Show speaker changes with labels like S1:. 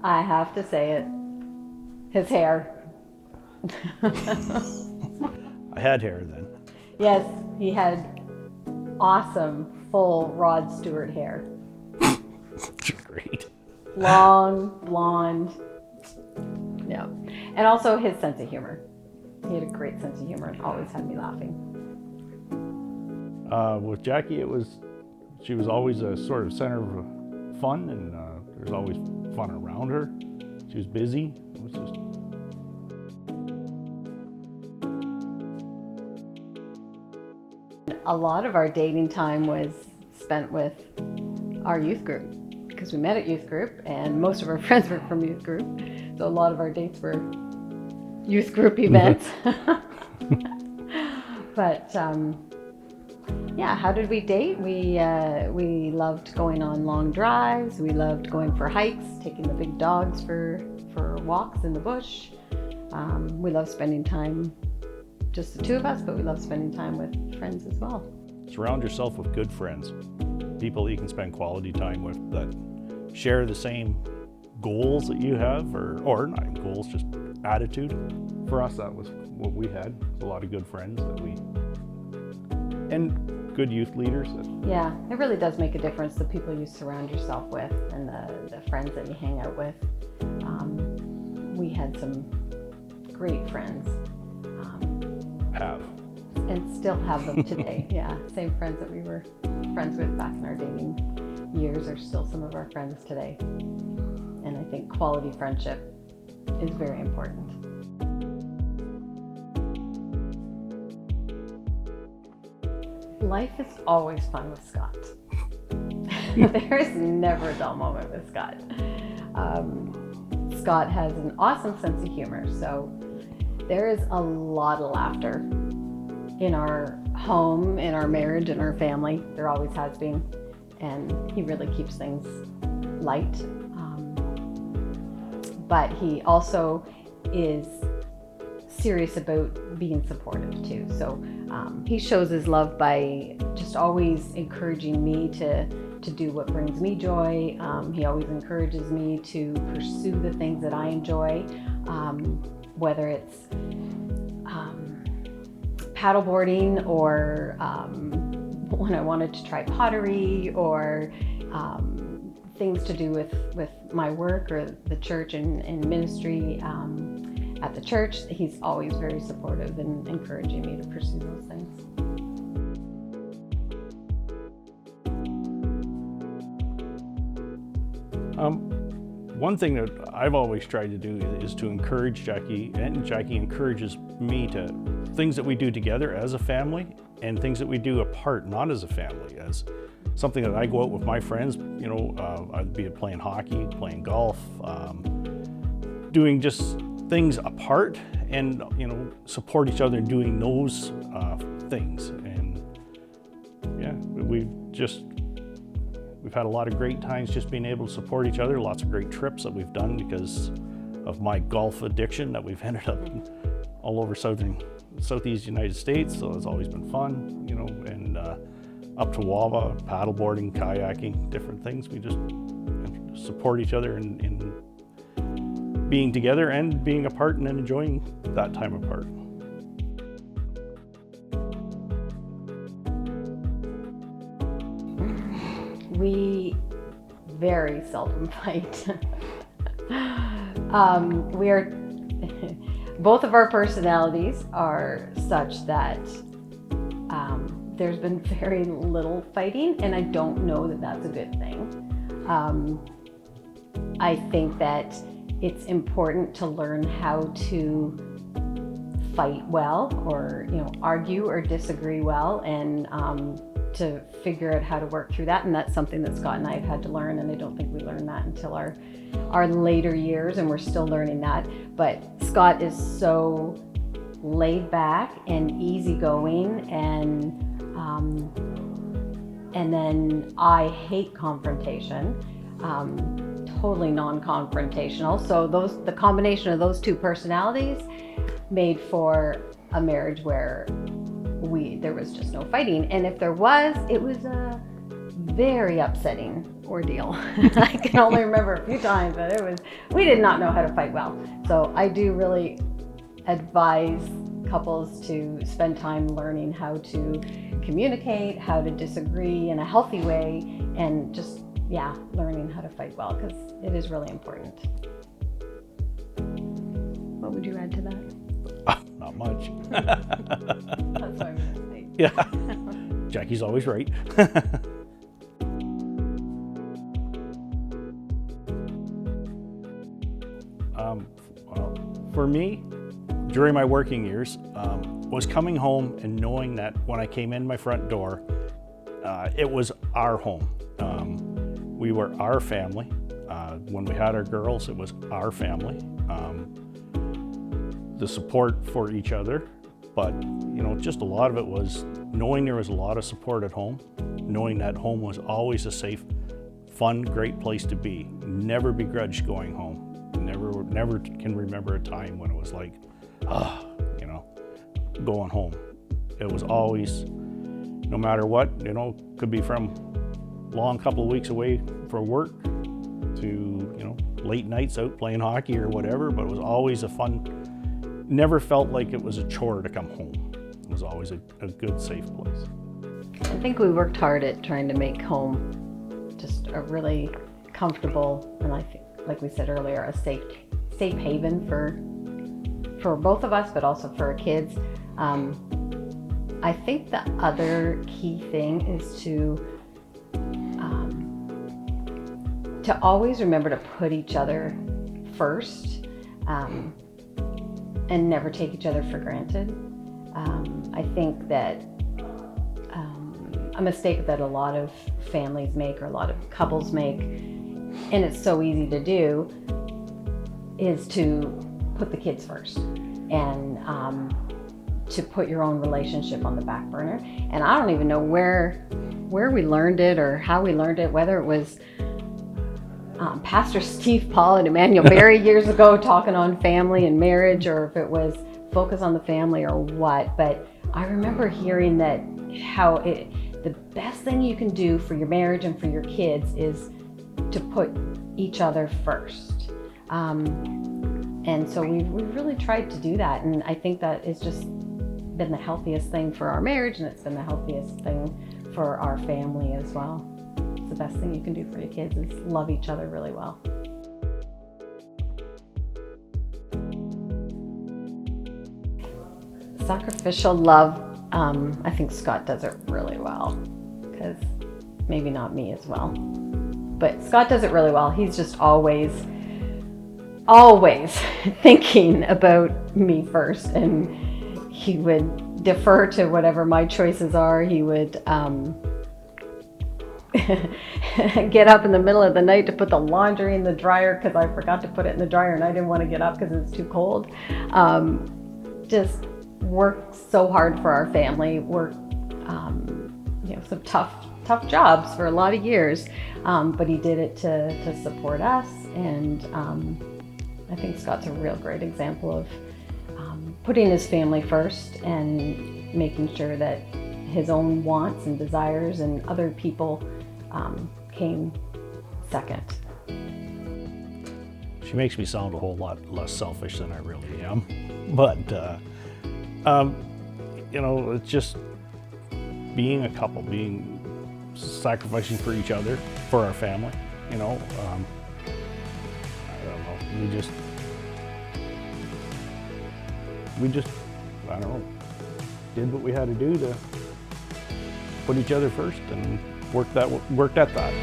S1: I have to say it. His hair.
S2: I had hair then.
S1: Yes, he had awesome, full Rod Stewart hair.
S2: Great.
S1: Long, blonde. Yeah. And also his sense of humor. He had a great sense of humor and always had me laughing.
S2: With Jackie, she was always a sort of center of fun, and there was always fun around her. She was busy. It was just
S1: A lot of our dating time was spent with our youth group because we met at youth group and most of our friends were from youth group. So a lot of our dates were youth group events. But yeah, how did we date? We loved going on long drives. We loved going for hikes, taking the big dogs for walks in the bush. We loved spending time, just the two of us, but we loved spending time with friends as well.
S2: surround yourself with good friends, people that you can spend quality time with that share the same goals that you have, or not goals, just attitude. For us, that was what we had. A lot of good friends and good youth leaders.
S1: Yeah, it really does make a difference, the people you surround yourself with and the friends that you hang out with. We had some great friends. And still have them today. Yeah, same friends that we were friends with back in our dating years are still some of our friends today. And I think quality friendship is very important. Life is always fun with Scott. There is never a dull moment with Scott. Scott has an awesome sense of humor, so there is a lot of laughter in our home, in our marriage, in our family. There always has been, and he really keeps things light. But he also is serious about being supportive too. So he shows his love by just always encouraging me to do what brings me joy. He always encourages me to pursue the things that I enjoy, whether it's paddleboarding or when I wanted to try pottery or things to do with my work or the church and ministry at the church. He's always very supportive and encouraging me to pursue those things.
S2: One thing that I've always tried to do is to encourage Jackie, and Jackie encourages me to things that we do together as a family and things that we do apart, not as a family, as something that I go out with my friends, be it playing hockey, playing golf, doing just things apart and, support each other in doing those things. And yeah, we've had a lot of great times just being able to support each other, lots of great trips that we've done because of my golf addiction that we've ended up all over southeast United States, so it's always been fun, and up to Wava, paddleboarding, kayaking, different things. We just support each other in being together and being apart and enjoying that time apart.
S1: We very seldom fight. Both of our personalities are such that there's been very little fighting, and I don't know that that's a good thing. I think that it's important to learn how to fight well, or argue or disagree well, and to figure out how to work through that. And that's something that Scott and I have had to learn, and I don't think we learned that until our later years, and we're still learning that. But Scott is so laid back and easygoing, and then I hate confrontation, totally non-confrontational. So the combination of those two personalities made for a marriage where there was just no fighting. And if there was, it was a very upsetting ordeal. I can only remember a few times, but we did not know how to fight well. So I do really advise couples to spend time learning how to communicate, how to disagree in a healthy way, and just, learning how to fight well, because it is really important. What would you add to that?
S2: Not much.
S1: That's what I'm going to say.
S2: Yeah. Jackie's always right. Well, for me, during my working years, was coming home and knowing that when I came in my front door, it was our home. We were our family. When we had our girls, it was our family. The support for each other, but just a lot of it was knowing there was a lot of support at home, knowing that home was always a safe, fun, great place to be. Never begrudged going home. Never can remember a time when it was like, going home. It was always, no matter what, could be from long couple of weeks away for work to, late nights out playing hockey or whatever, but it was always a fun, never felt like it was a chore to come home. It was always a good, safe place.
S1: I think we worked hard at trying to make home just a really comfortable, and I think, like we said earlier, a safe haven for both of us, but also for our kids. I think the other key thing is to always remember to put each other first, and never take each other for granted. I think that a mistake that a lot of families make, or a lot of couples make, and it's so easy to do, is to put the kids first, and to put your own relationship on the back burner. And I don't even know where we learned it or how we learned it, whether it was Pastor Steve Paul and Emmanuel Berry years ago talking on family and marriage, or if it was Focus on the Family or what. But I remember hearing that the best thing you can do for your marriage and for your kids is to put each other first. And so we've really tried to do that. And I think that it's just been the healthiest thing for our marriage, and it's been the healthiest thing for our family as well. The best thing you can do for your kids is love each other really well. Sacrificial love, I think Scott does it really well, because maybe not me as well, but Scott does it really well. He's just always thinking about me first, and he would defer to whatever my choices are. He would get up in the middle of the night to put the laundry in the dryer because I forgot to put it in the dryer and I didn't want to get up because it was too cold. Just worked so hard for our family, worked some tough jobs for a lot of years, but he did it to support us. And I think Scott's a real great example of putting his family first and making sure that his own wants and desires and other people came second.
S2: She makes me sound a whole lot less selfish than I really am. But, it's just being a couple, sacrificing for each other, for our family, I don't know, I don't know, did what we had to do to put each other first and worked at that.